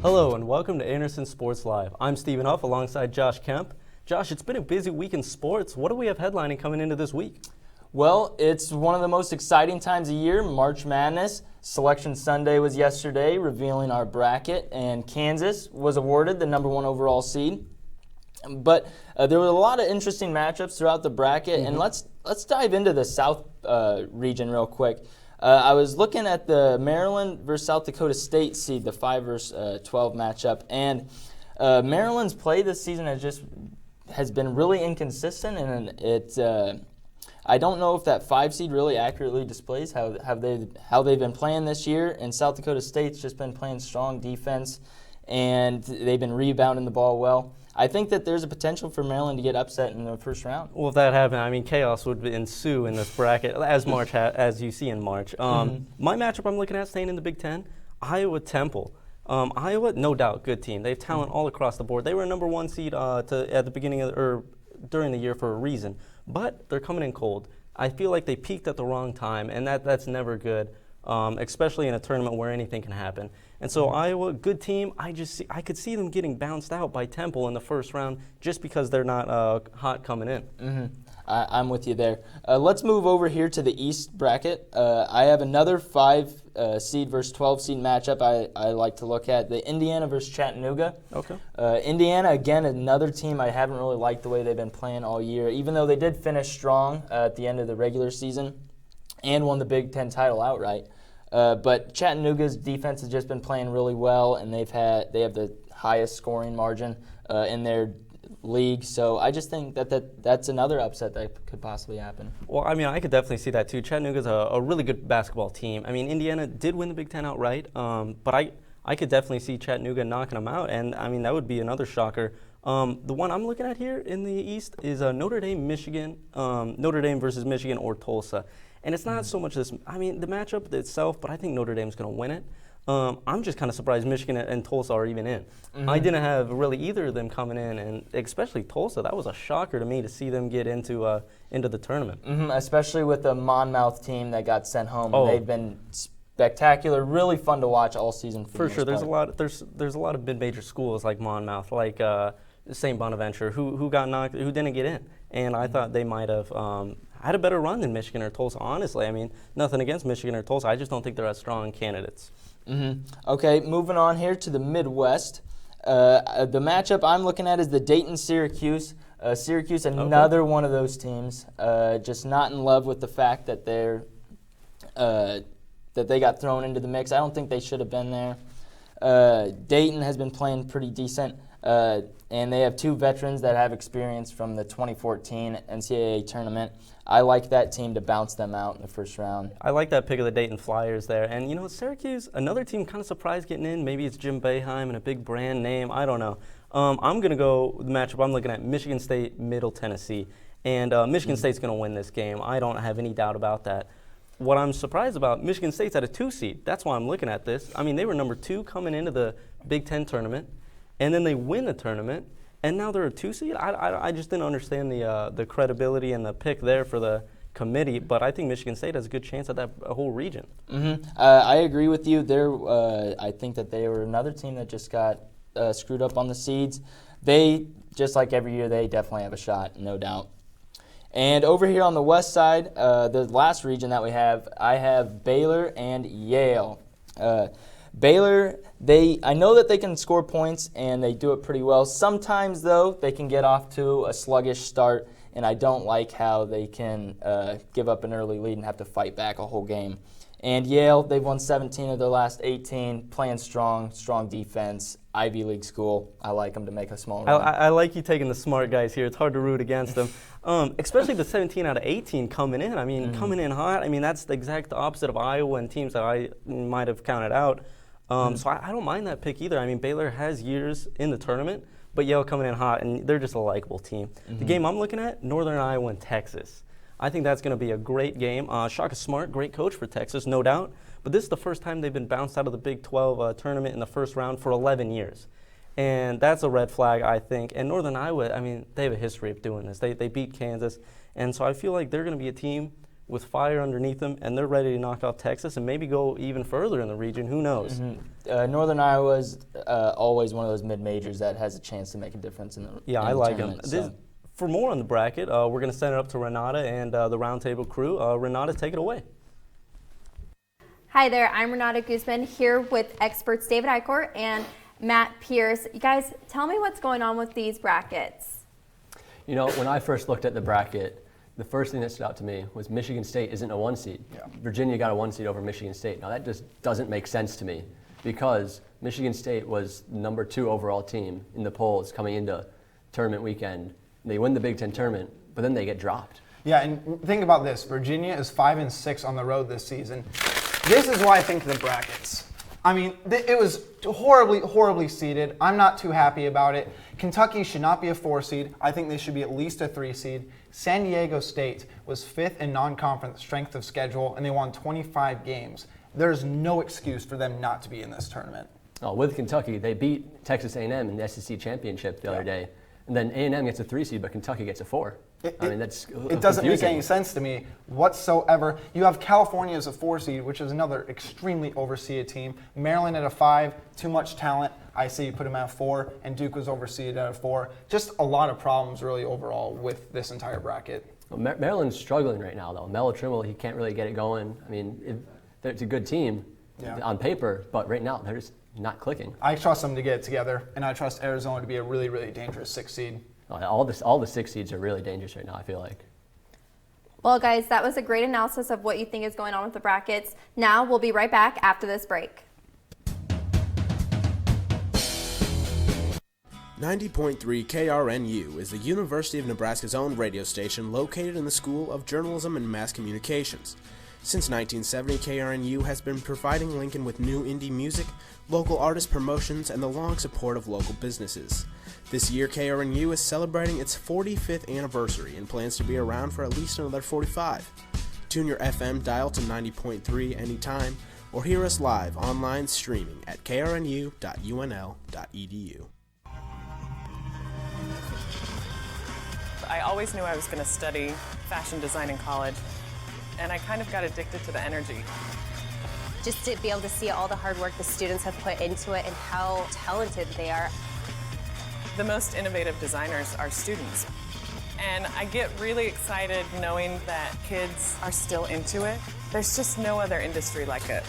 Hello and welcome to Andersen Sports Live. I'm Stephen Huff alongside Josh Kemp. Josh, it's been a busy week in sports. What do we have headlining coming into this week? Well, it's one of the most exciting times of year, March Madness. Selection Sunday was yesterday, revealing our bracket, and Kansas was awarded the #1 overall seed. But there were a lot of interesting matchups throughout the bracket, and let's dive into the South region real quick. I was looking at the Maryland versus South Dakota State seed, the 5 versus 12 matchup, and Maryland's play this season has been really inconsistent, and I don't know if that 5 seed really accurately displays how they've been playing this year. And South Dakota State's just been playing strong defense, and they've been rebounding the ball well. I think that there's a potential for Maryland to get upset in the first round. Well, if that happened, I mean, chaos would ensue in this bracket, as you see in March. My matchup I'm looking at, staying in the Big Ten, Iowa-Temple. Iowa, no doubt, good team. They have talent all across the board. They were a #1 seed at the beginning or during the year for a reason, but they're coming in cold. I feel like they peaked at the wrong time, and that's never good, especially in a tournament where anything can happen. And so Iowa, good team. I could see them getting bounced out by Temple in the first round just because they're not hot coming in. I'm with you there. Let's move over here to the East bracket. I have another 5 seed versus 12 seed matchup I like to look at, the Indiana versus Chattanooga. Okay. Indiana, again, another team I haven't really liked the way they've been playing all year, even though they did finish strong at the end of the regular season and won the Big Ten title outright. But Chattanooga's defense has just been playing really well, and they have the highest scoring margin in their league. So I just think that's another upset that could possibly happen. Well, I mean, I could definitely see that too. Chattanooga's a really good basketball team. I mean, Indiana did win the Big Ten outright, but I could definitely see Chattanooga knocking them out, and I mean, that would be another shocker. The one I'm looking at here in the East is Notre Dame, Michigan, Notre Dame versus Michigan or Tulsa. And it's not so much the matchup itself, but I think Notre Dame's going to win it. I'm just kind of surprised Michigan and Tulsa are even in. I didn't have really either of them coming in, and especially Tulsa. That was a shocker to me to see them get into the tournament. Especially with the Monmouth team that got sent home. They've been spectacular, really fun to watch all season. For sure, there's a lot of mid-major schools like Monmouth, like St. Bonaventure, who didn't get in, and I thought they might have had a better run than Michigan or Tulsa. Honestly, I mean, nothing against Michigan or Tulsa. I just don't think they're as strong candidates. Okay, moving on here to the Midwest. The matchup I'm looking at is the Dayton-Syracuse. Syracuse, another one of those teams, just not in love with the fact that they got thrown into the mix. I don't think they should have been there. Dayton has been playing pretty decent, and they have 2 veterans that have experience from the 2014 NCAA tournament. I like that team to bounce them out in the first round. I like that pick of the Dayton Flyers there. And, Syracuse, another team kind of surprised getting in. Maybe it's Jim Boeheim and a big brand name. I don't know. I'm going to go with the matchup I'm looking at, Michigan State, Middle Tennessee. And Michigan State's going to win this game. I don't have any doubt about that. What I'm surprised about, Michigan State's at a 2 seed. That's why I'm looking at this. I mean, they were #2 coming into the Big Ten tournament, and then they win the tournament, and now they're a 2 seed. I just didn't understand the credibility and the pick there for the committee, but I think Michigan State has a good chance at that whole region. I agree with you. I think that they were another team that just got screwed up on the seeds. They, just like every year, they definitely have a shot, no doubt. And over here on the west side, the last region that we have, I have Baylor and Yale. Baylor, I know that they can score points, and they do it pretty well. Sometimes, though, they can get off to a sluggish start, and I don't like how they can give up an early lead and have to fight back a whole game. And Yale, they've won 17 of their last 18, playing strong defense, Ivy League school. I like them to make a small run. I like you taking the smart guys here. It's hard to root against them, especially the 17 out of 18 coming in. I mean, coming in hot. I mean, that's the exact opposite of Iowa and teams that I might have counted out. So I don't mind that pick either. I mean, Baylor has years in the tournament, but Yale coming in hot, and they're just a likable team. The game I'm looking at, Northern Iowa and Texas. I think that's going to be a great game. Shaka Smart, great coach for Texas, no doubt. But this is the first time they've been bounced out of the Big 12 tournament in the first round for 11 years. And that's a red flag, I think. And Northern Iowa, I mean, they have a history of doing this. They beat Kansas. And so I feel like they're going to be a team with fire underneath them, and they're ready to knock off Texas and maybe go even further in the region. Who knows? Northern Iowa is always one of those mid-majors that has a chance to make a difference in the I like them. So. For more on the bracket, we're going to send it up to Renata and the Roundtable crew. Renata, take it away. Hi there, I'm Renata Guzman here with experts David Eichort and Matt Pierce. You guys, tell me what's going on with these brackets. You know, when I first looked at the bracket, the first thing that stood out to me was Michigan State isn't a 1 seed. Yeah. Virginia got a 1 seed over Michigan State. Now that just doesn't make sense to me because Michigan State was number 2 overall team in the polls coming into tournament weekend. They win the Big Ten tournament, but then they get dropped. Yeah, and think about this. Virginia is 5-6 on the road this season. This is why I think the brackets. I mean, it was horribly seeded. I'm not too happy about it. Kentucky should not be a 4 seed. I think they should be at least a 3 seed. San Diego State was 5th in non-conference strength of schedule, and they won 25 games. There's no excuse for them not to be in this tournament. Oh, with Kentucky, they beat Texas A&M in the SEC championship the other day. And then A&M gets a 3 seed, but Kentucky gets a 4. It doesn't make any sense to me whatsoever. You have California as a 4 seed, which is another extremely overseeded team. Maryland at a 5, too much talent. I say you put them at a 4, and Duke was overseeded at a 4. Just a lot of problems really overall with this entire bracket. Well, Maryland's struggling right now, though. Melo Trimble, he can't really get it going. I mean, it's a good team on paper, but right now they're just not clicking. I trust them to get it together, and I trust Arizona to be a really dangerous 6 seed. All the 6 seeds are really dangerous right now, I feel like. Well, guys, that was a great analysis of what you think is going on with the brackets. Now we'll be right back after this break. 90.3 KRNU is the University of Nebraska's own radio station located in the School of Journalism and Mass Communications. Since 1970, KRNU has been providing Lincoln with new indie music, local artist promotions, and the long support of local businesses. This year, KRNU is celebrating its 45th anniversary and plans to be around for at least another 45. Tune your FM dial to 90.3 anytime, or hear us live online streaming at krnu.unl.edu. I always knew I was going to study fashion design in college, and I kind of got addicted to the energy. Just to be able to see all the hard work the students have put into it and how talented they are. The most innovative designers are students. And I get really excited knowing that kids are still into it. There's just no other industry like it.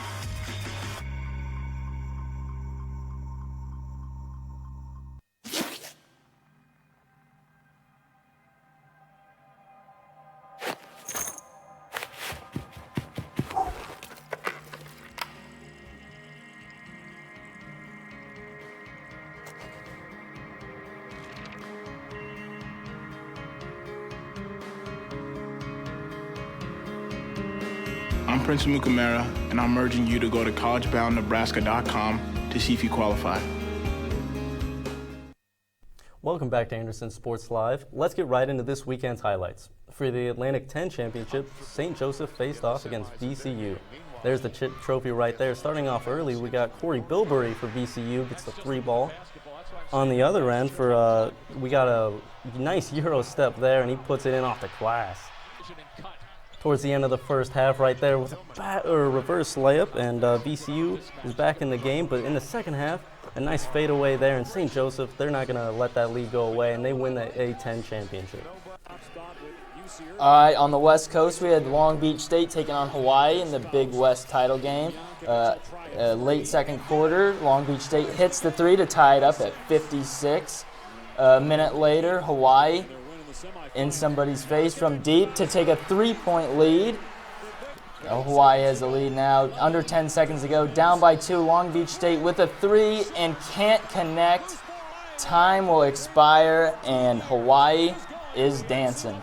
I'm Prince Mukamara, and I'm urging you to go to collegeboundnebraska.com to see if you qualify. Welcome back to Andersen Sports Live. Let's get right into this weekend's highlights. For the Atlantic 10 Championship, St. Joseph faced off against VCU. There's the chip trophy right there. Starting off early, we got Corey Bilberry for VCU, gets the 3 ball. On the other end, we got a nice Euro step there, and he puts it in off the glass. Towards the end of the first half right there with a reverse layup, and VCU is back in the game. But in the second half, a nice fadeaway there, and St. Joseph, they're not going to let that lead go away, and they win the A10 championship. All right, on the West Coast, we had Long Beach State taking on Hawaii in the Big West title game. Late second quarter, Long Beach State hits the 3 to tie it up at 56. A minute later, Hawaii in somebody's face from deep to take a 3-point lead. Hawaii has the lead now. Under 10 seconds to go. Down by 2. Long Beach State with a 3 and can't connect. Time will expire and Hawaii is dancing.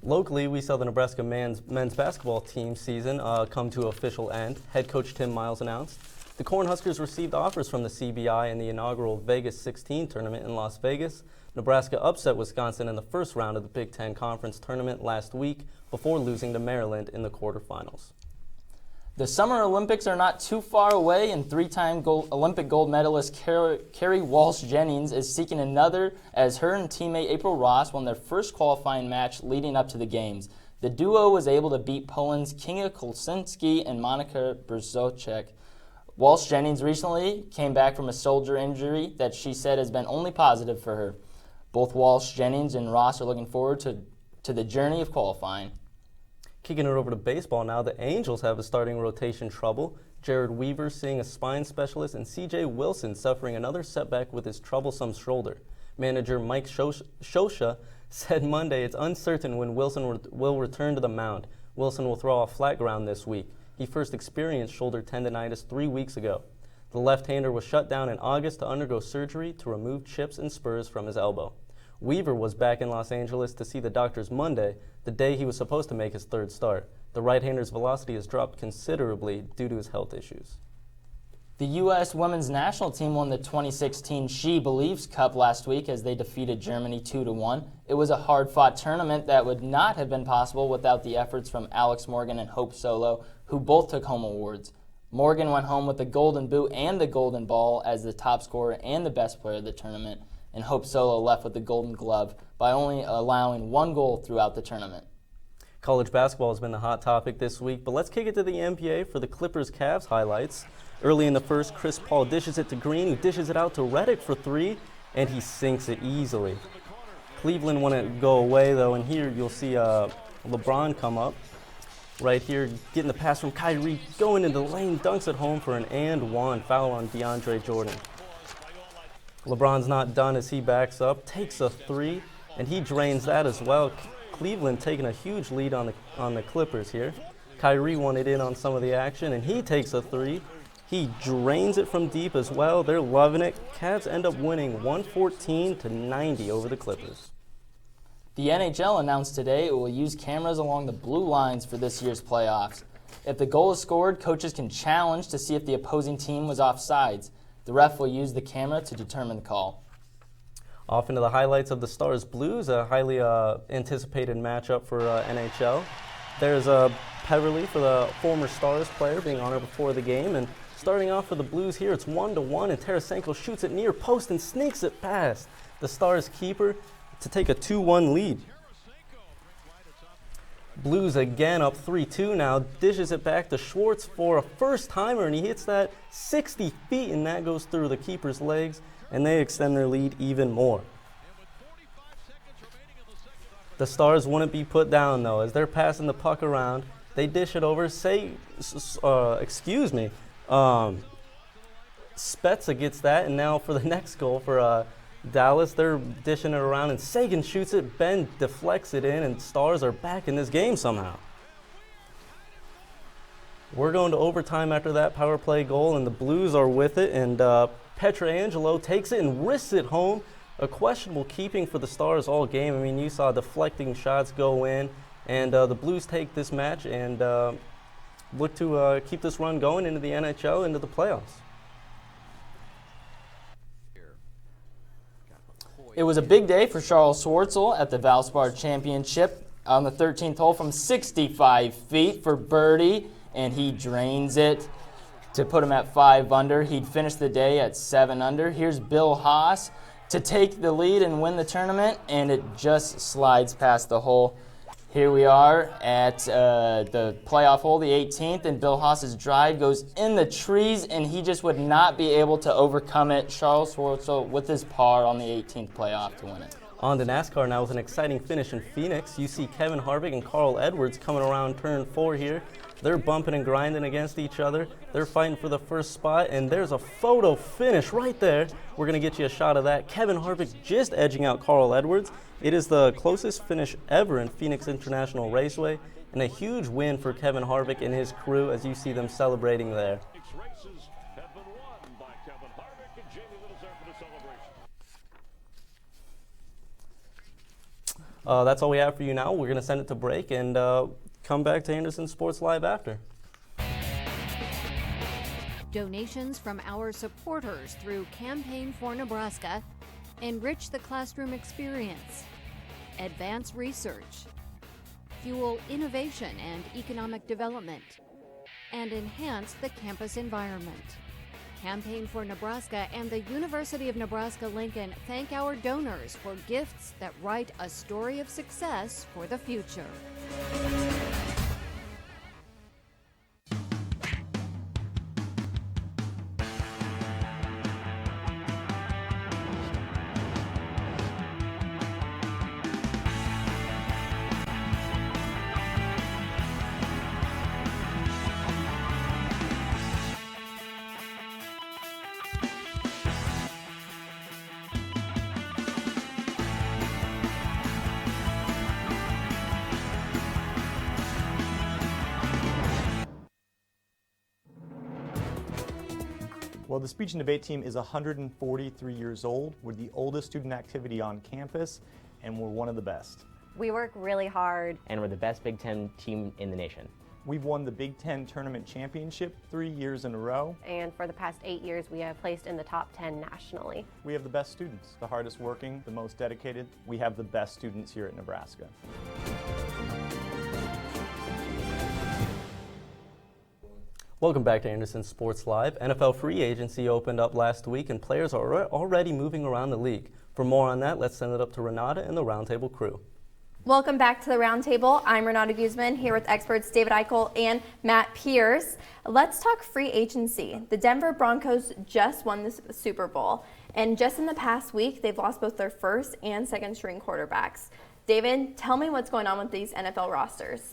Locally, we saw the Nebraska men's basketball team season come to official end. Head coach Tim Miles announced. The Cornhuskers received offers from the CBI in the inaugural Vegas 16 tournament in Las Vegas. Nebraska upset Wisconsin in the first round of the Big Ten Conference tournament last week before losing to Maryland in the quarterfinals. The Summer Olympics are not too far away, and 3-time Olympic gold medalist Carrie Walsh-Jennings is seeking another as her and teammate April Ross won their first qualifying match leading up to the Games. The duo was able to beat Poland's Kinga Kolczynski and Monika Brzoczek. Walsh Jennings recently came back from a shoulder injury that she said has been only positive for her. Both Walsh Jennings and Ross are looking forward to the journey of qualifying. Kicking it over to baseball now, the Angels have a starting rotation trouble. Jared Weaver seeing a spine specialist, and C.J. Wilson suffering another setback with his troublesome shoulder. Manager Mike Shosha said Monday it's uncertain when Wilson will return to the mound. Wilson will throw off flat ground this week. He first experienced shoulder tendonitis 3 weeks ago. The left-hander was shut down in August to undergo surgery to remove chips and spurs from his elbow. Weaver was back in Los Angeles to see the doctors Monday, the day he was supposed to make his third start. The right-hander's velocity has dropped considerably due to his health issues. The U.S. women's national team won the 2016 She Believes Cup last week as they defeated Germany 2-1. It was a hard-fought tournament that would not have been possible without the efforts from Alex Morgan and Hope Solo, who both took home awards. Morgan went home with the Golden Boot and the Golden Ball as the top scorer and the best player of the tournament, and Hope Solo left with the Golden Glove by only allowing 1 goal throughout the tournament. College basketball has been the hot topic this week, but let's kick it to the NBA for the Clippers-Cavs highlights. Early in the first, Chris Paul dishes it to Green, who dishes it out to Redick for 3, and he sinks it easily. Cleveland wouldn't go away, though, and here you'll see LeBron come up. Right here, getting the pass from Kyrie, going into the lane, dunks it home for an and one foul on DeAndre Jordan. LeBron's not done as he backs up, takes a 3, and he drains that as well. Cleveland taking a huge lead on the Clippers here. Kyrie wanted in on some of the action, and he takes a 3. He drains it from deep as well. They're loving it. Cavs end up winning 114-90 over the Clippers. The NHL announced today it will use cameras along the blue lines for this year's playoffs. If the goal is scored, coaches can challenge to see if the opposing team was offsides. The ref will use the camera to determine the call. Off into the highlights of the Stars Blues, a highly anticipated matchup for NHL. There's Peverly for the former Stars player being honored before the game. And starting off for the Blues here, it's 1-1, and Tarasenko shoots it near post and sneaks it past the Stars keeper to take a 2-1 lead. Blues again up 3-2 now, dishes it back to Schwartz for a first-timer, and he hits that 60 feet, and that goes through the keeper's legs, and they extend their lead even more. The Stars wouldn't be put down, though, as they're passing the puck around. They dish it over. Spezza gets that, and now for the next goal for Dallas, they're dishing it around, and Sagan shoots it. Ben deflects it in, and Stars are back in this game somehow. We're going to overtime after that power play goal, and the Blues are with it, and Pietrangelo takes it and wrists it home. A questionable keeping for the Stars all game. I mean, you saw deflecting shots go in, and the Blues take this match and look to keep this run going into the NHL, into the playoffs. It was a big day for Charles Schwartzel at the Valspar Championship on the 13th hole from 65 feet for birdie, and he drains it to put him at 5 under. He'd finished the day at 7 under. Here's Bill Haas to take the lead and win the tournament, and it just slides past the hole. Here we are at the playoff hole, the 18th, and Bill Haas's drive goes in the trees, and he just would not be able to overcome it. Charles Schwartzel with his par on the 18th playoff to win it. On to NASCAR now with an exciting finish in Phoenix. You see Kevin Harvick and Carl Edwards coming around turn 4 here. They're bumping and grinding against each other. They're fighting for the first spot, and there's a photo finish right there. We're going to get you a shot of that. Kevin Harvick just edging out Carl Edwards. It is the closest finish ever in Phoenix International Raceway, and a huge win for Kevin Harvick and his crew as you see them celebrating there. That's all we have for you now. We're going to send it to break and come back to Andersen Sports Live after. Donations from our supporters through Campaign for Nebraska enrich the classroom experience, advance research, fuel innovation and economic development, and enhance the campus environment. Campaign for Nebraska and the University of Nebraska-Lincoln thank our donors for gifts that write a story of success for the future. Well, the speech and debate team is 143 years old. We're the oldest student activity on campus, and we're one of the best. We work really hard. And we're the best Big Ten team in the nation. We've won the Big Ten Tournament Championship 3 years in a row. And for the past 8 years, we have placed in the top 10 nationally. We have the best students, the hardest working, the most dedicated. We have the best students here at Nebraska. Welcome back to Andersen Sports Live. NFL free agency opened up last week, and players are already moving around the league. For more on that, let's send it up to Renata and the Roundtable crew. Welcome back to the Roundtable. I'm Renata Guzman here with experts David Eichel and Matt Pierce. Let's talk free agency. The Denver Broncos just won the Super Bowl, and just in the past week, they've lost both their first and second string quarterbacks. David, tell me what's going on with these NFL rosters.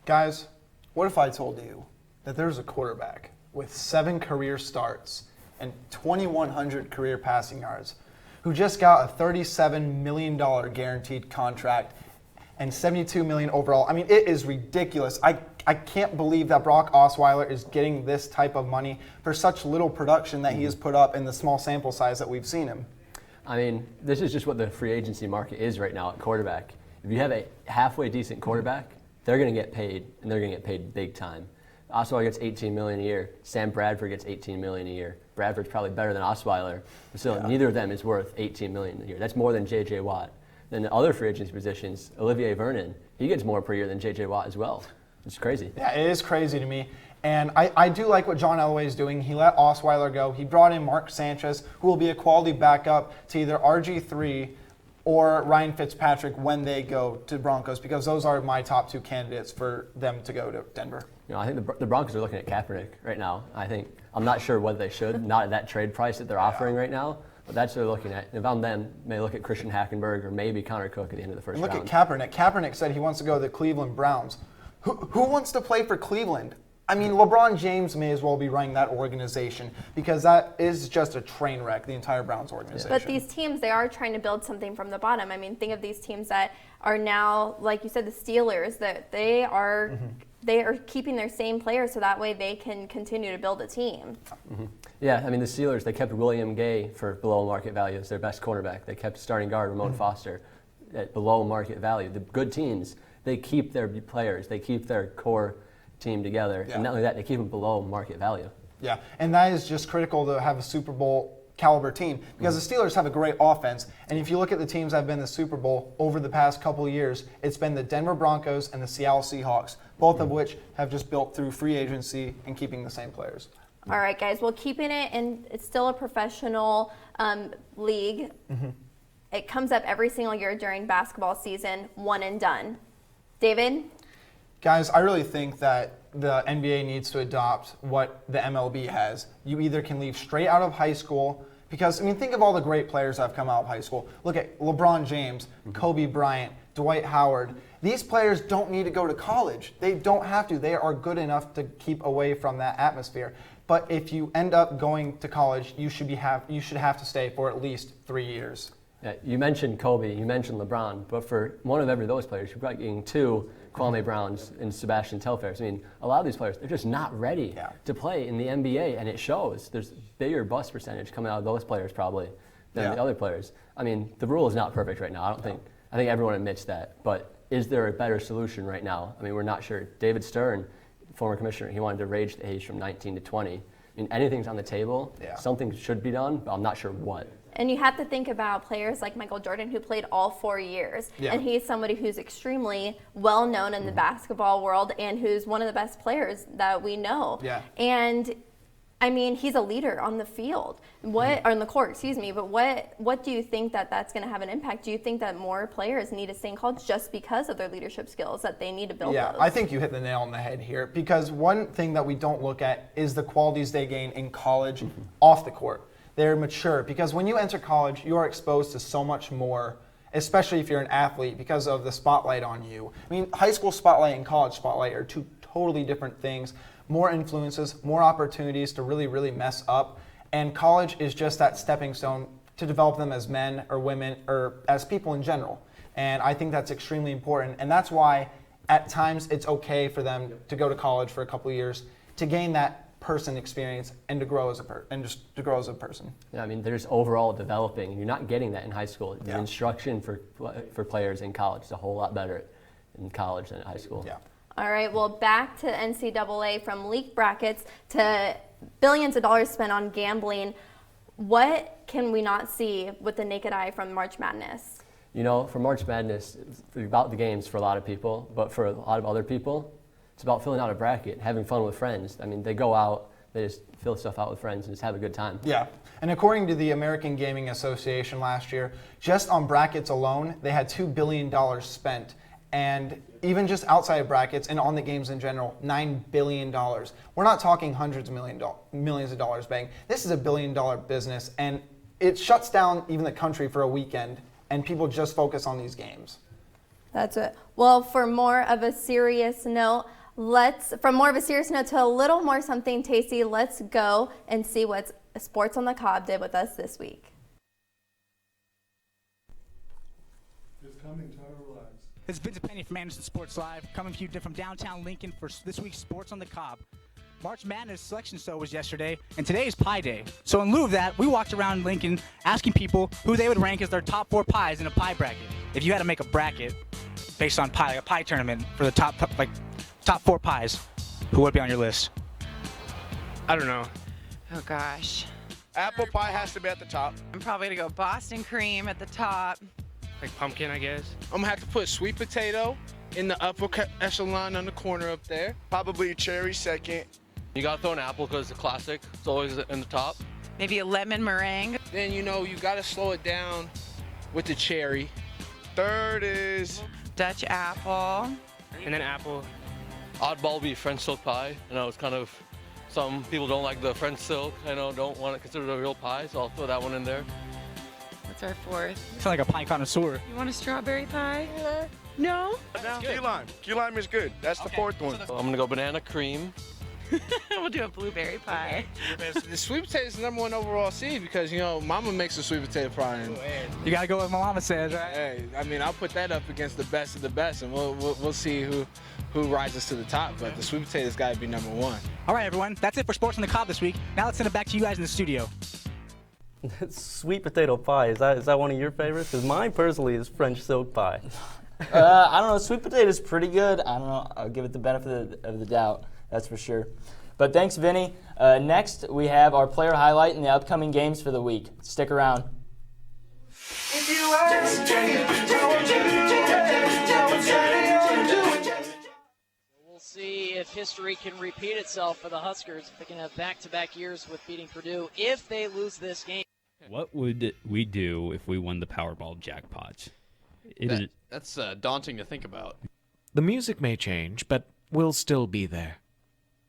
Guys, what if I told you that there's a quarterback with 7 career starts and 2,100 career passing yards who just got a $37 million guaranteed contract and $72 million overall? I mean, it is ridiculous. I can't believe that Brock Osweiler is getting this type of money for such little production that he has put up in the small sample size that we've seen him. I mean, this is just what the free agency market is right now at quarterback. If you have a halfway decent quarterback, they're going to get paid, and they're going to get paid big time. Osweiler gets $18 million a year. Sam Bradford gets $18 million a year. Bradford's probably better than Osweiler, but still, neither of them is worth $18 million a year. That's more than J.J. Watt. Then the other free agency positions, Olivier Vernon, he gets more per year than J.J. Watt as well. It's crazy. Yeah, it is crazy to me. And I do like what John Elway is doing. He let Osweiler go. He brought in Mark Sanchez, who will be a quality backup to either RG3 or Ryan Fitzpatrick when they go to Broncos, because those are my top 2 candidates for them to go to Denver. You know, I think the Broncos are looking at Kaepernick right now. I'm not sure whether they should, not at that trade price that they're offering right now, but that's what they're looking at. If I'm them, may look at Christian Hackenberg or maybe Connor Cook at the end of the first round. Look at Kaepernick. Kaepernick said he wants to go to the Cleveland Browns. Who wants to play for Cleveland? I mean, LeBron James may as well be running that organization, because that is just a train wreck, the entire Browns organization. But these teams, they are trying to build something from the bottom. I mean, think of these teams that are now, like you said, the Steelers, that they are keeping their same players so that way they can continue to build a team. Yeah, I mean, the Steelers, they kept William Gay for below market value as their best cornerback. They kept starting guard Ramon Foster at below market value. The good teams, they keep their players, they keep their core team together, and not only that, they keep them below market value. Yeah, and that is just critical to have a Super Bowl caliber team, because the Steelers have a great offense, and if you look at the teams that have been in the Super Bowl over the past couple of years, it's been the Denver Broncos and the Seattle Seahawks, both of which have just built through free agency and keeping the same players. All right, guys, well, keeping it, and it's still a professional league. It comes up every single year during basketball season, one and done. David? Guys, I really think that the NBA needs to adopt what the MLB has. You either can leave straight out of high school, because, I mean, think of all the great players that have come out of high school. Look at LeBron James, Kobe Bryant, Dwight Howard. These players don't need to go to college. They don't have to. They are good enough to keep away from that atmosphere. But if you end up going to college, you should have to stay for at least 3 years. Yeah, you mentioned Kobe, you mentioned LeBron, but for one of every those players, you're probably getting 2 Kwame Browns and Sebastian Telfairs. I mean, a lot of these players, they're just not ready to play in the NBA, and it shows. There's bigger bust percentage coming out of those players probably than the other players. I mean, the rule is not perfect right now. I think everyone admits that, but is there a better solution right now? I mean, we're not sure. David Stern, former commissioner, he wanted to raise the age from 19 to 20. I mean, anything's on the table. Something should be done, but I'm not sure what. And you have to think about players like Michael Jordan, who played all 4 years. And he's somebody who's extremely well known in the basketball world and who's one of the best players that we know. And I mean, he's a leader on the field, or on the court, excuse me. But what do you think that's going to have an impact? Do you think that more players need to stay in college just because of their leadership skills, that they need to build Yeah, those? I think you hit the nail on the head here, because one thing that we don't look at is the qualities they gain in college off the court. They're mature, because when you enter college, you are exposed to so much more, especially if you're an athlete, because of the spotlight on you. I mean, high school spotlight and college spotlight are two totally different things. More influences, more opportunities to really, really mess up. And college is just that stepping stone to develop them as men or women or as people in general. And I think that's extremely important. And that's why at times it's okay for them to go to college for a couple of years to gain that person experience and to grow as a person. Yeah, I mean, there's overall developing. You're not getting that in high school. The Yeah. instruction for players in college is a whole lot better in college than at high school. Yeah. All right, well, back to NCAA, from leaked brackets to billions of dollars spent on gambling. What can we not see with the naked eye from March Madness? You know, for March Madness, it's about the games for a lot of people, but for a lot of other people, it's about filling out a bracket, having fun with friends. I mean, they go out, they just fill stuff out with friends and just have a good time. Yeah, and according to the American Gaming Association last year, just on brackets alone, they had $2 billion spent. And even just outside of brackets and on the games in general, $9 billion. We're not talking hundreds of millions of dollars bang. This is $1 billion business, and it shuts down even the country for a weekend, and people just focus on these games. That's it. Well, for more of a serious note, from more of a serious note to a little more something tasty, let's go and see what Sports on the Cob did with us this week. It's coming, try to relax. This is Vincent Penny from Andersen Sports Live, coming to you from downtown Lincoln for this week's Sports on the Cob. March Madness selection show was yesterday, and today is Pie Day. So in lieu of that, we walked around Lincoln asking people who they would rank as their top 4 pies in a pie bracket. If you had to make a bracket based on pie, like a pie tournament for the top 4 pies, who would be on your list? I don't know. Oh gosh. Apple pie has to be at the top. I'm probably gonna go Boston cream at the top. Like pumpkin, I guess. I'm gonna have to put sweet potato in the upper echelon on the corner up there. Probably cherry second. You gotta throw an apple because it's a classic. It's always in the top. Maybe a lemon meringue. Then you gotta slow it down with the cherry. Third is Dutch apple. And then apple. Oddball would be French silk pie. I know it's kind of, some people don't like the French silk. I know, don't want to consider it a real pie, so I'll throw that one in there. What's our fourth? You sound like a pie connoisseur. You want a strawberry pie? No? key lime. Key lime is good. That's the fourth one. I'm gonna go banana cream. We'll do a blueberry pie. The sweet potato is the #1 overall seed because, Mama makes a sweet potato pie. And, You gotta go with my mama says, right? hey, I mean, I'll put that up against the best of the best, and we'll see who rises to the top. But the sweet potato's got to be #1. All right, everyone. That's it for Sports on the Cob this week. Now let's send it back to you guys in the studio. Sweet potato pie, is that one of your favorites? Because mine personally is French silk pie. I don't know. Sweet potato is pretty good. I don't know. I'll give it the benefit of the doubt. That's for sure. But thanks, Vinny. Next, we have our player highlight in the upcoming games for the week. Stick around. We'll see if history can repeat itself for the Huskers. They can have back-to-back years with beating Purdue if they lose this game. What would we do if we won the Powerball jackpot? That's daunting to think about. The music may change, but we'll still be there.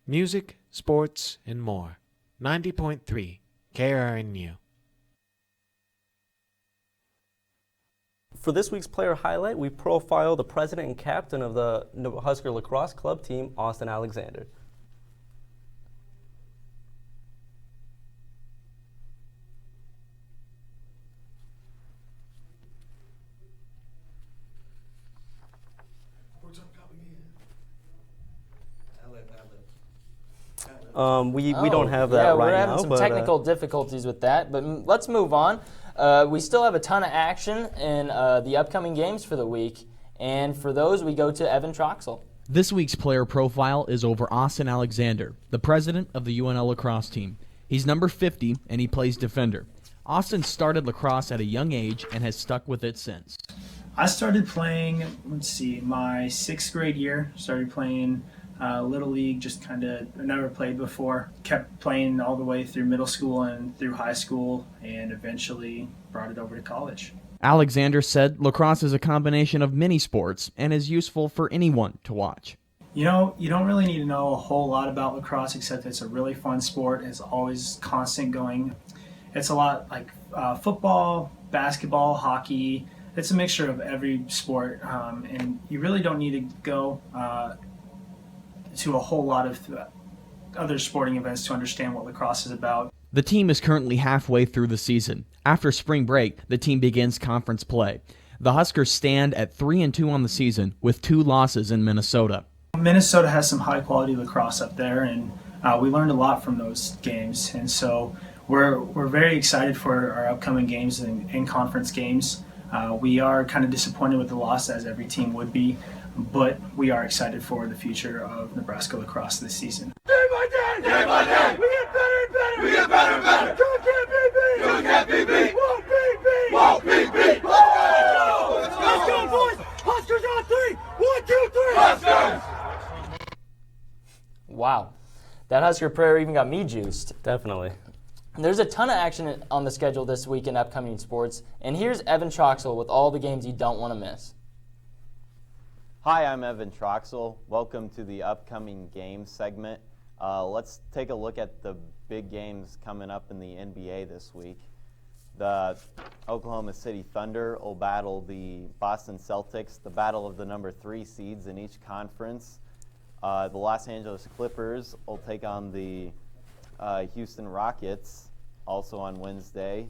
Music, sports, and more. 90.3 KRNU. For this week's player highlight, we profile the president and captain of the Husker lacrosse club team, Austin Alexander. We don't have that right now. We're having some technical difficulties with that, but let's move on. We still have a ton of action in the upcoming games for the week, and for those, we go to Evan Troxel. This week's player profile is over Austin Alexander, the president of the UNL lacrosse team. He's number 50, and he plays defender. Austin started lacrosse at a young age and has stuck with it since. I started playing, my 6th grade year. Started playing Little League, just kind of never played before. Kept playing all the way through middle school and through high school, and eventually brought it over to college. Alexander said lacrosse is a combination of many sports and is useful for anyone to watch. You know, you don't really need to know a whole lot about lacrosse, except it's a really fun sport. It's always constant going. It's a lot like football, basketball, hockey. It's a mixture of every sport, and you really don't need to go to a whole lot of other sporting events to understand what lacrosse is about. The team is currently halfway through the season. After spring break, the team begins conference play. The Huskers stand at 3-2 on the season with 2 losses in Minnesota. Minnesota has some high-quality lacrosse up there, and we learned a lot from those games. And so we're very excited for our upcoming games and in-conference games. We are kind of disappointed with the loss, as every team would be, but we are excited for the future of Nebraska lacrosse this season. Day by day, we get better and better. We get better and better. You can't be beat. Won't be beat. Won't be beat. Let's go, boys. Huskers on 3. 1, 2, 3. Huskers. Wow. That Husker prayer even got me juiced. Definitely. There's a ton of action on the schedule this week in upcoming sports, and here's Evan Troxel with all the games you don't want to miss. Hi, I'm Evan Troxel. Welcome to the upcoming games segment. Let's take a look at the big games coming up in the NBA this week. The Oklahoma City Thunder will battle the Boston Celtics, the battle of the number 3 seeds in each conference. The Los Angeles Clippers will take on the Houston Rockets, also on Wednesday.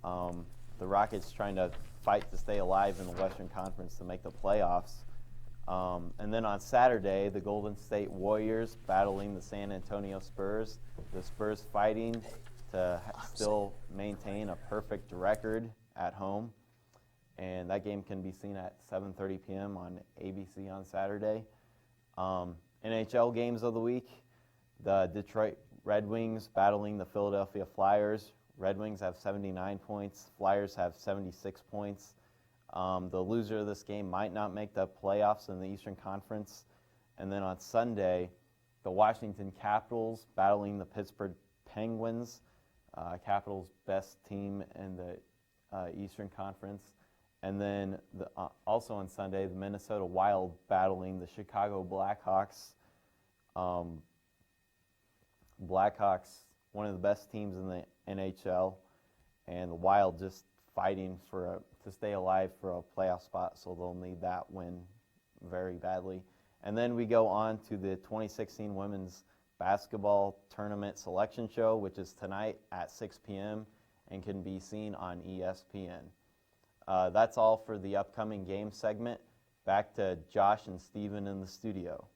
The Rockets trying to fight to stay alive in the Western Conference to make the playoffs. And then on Saturday, the Golden State Warriors battling the San Antonio Spurs. The Spurs fighting to still maintain a perfect record at home. And that game can be seen at 7:30 p.m. on ABC on Saturday. NHL games of the week, the Detroit Red Wings battling the Philadelphia Flyers. Red Wings have 79 points, Flyers have 76 points. The loser of this game might not make the playoffs in the Eastern Conference. And then on Sunday, the Washington Capitals battling the Pittsburgh Penguins. Capitals' best team in the Eastern Conference. And then also on Sunday, the Minnesota Wild battling the Chicago Blackhawks. Blackhawks, one of the best teams in the NHL, and the Wild just fighting to stay alive for a playoff spot, so they'll need that win very badly. And then we go on to the 2016 Women's Basketball Tournament Selection Show, which is tonight at 6 p.m. and can be seen on ESPN. That's all for the upcoming game segment. Back to Josh and Steven in the studio.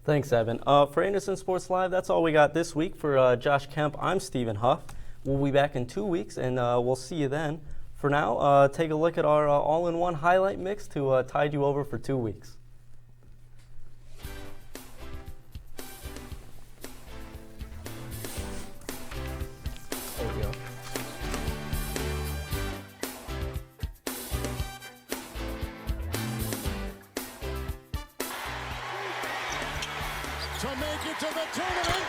Thanks, Evan. For Andersen Sports Live, that's all we got this week. For Josh Kemp, I'm Steven Huff. We'll be back in 2 weeks, and we'll see you then. For now, take a look at our all-in-one highlight mix to tide you over for 2 weeks. There we go. To make it to the tournament.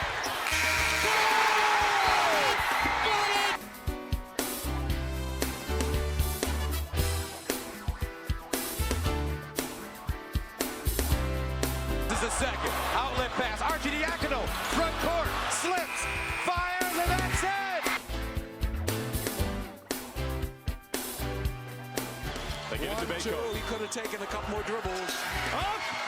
This is the second. Outlet pass. Archidiakono. Front court. Slips. Fires, and that's it. They get it to Bacon. He could have taken a couple more dribbles. Up.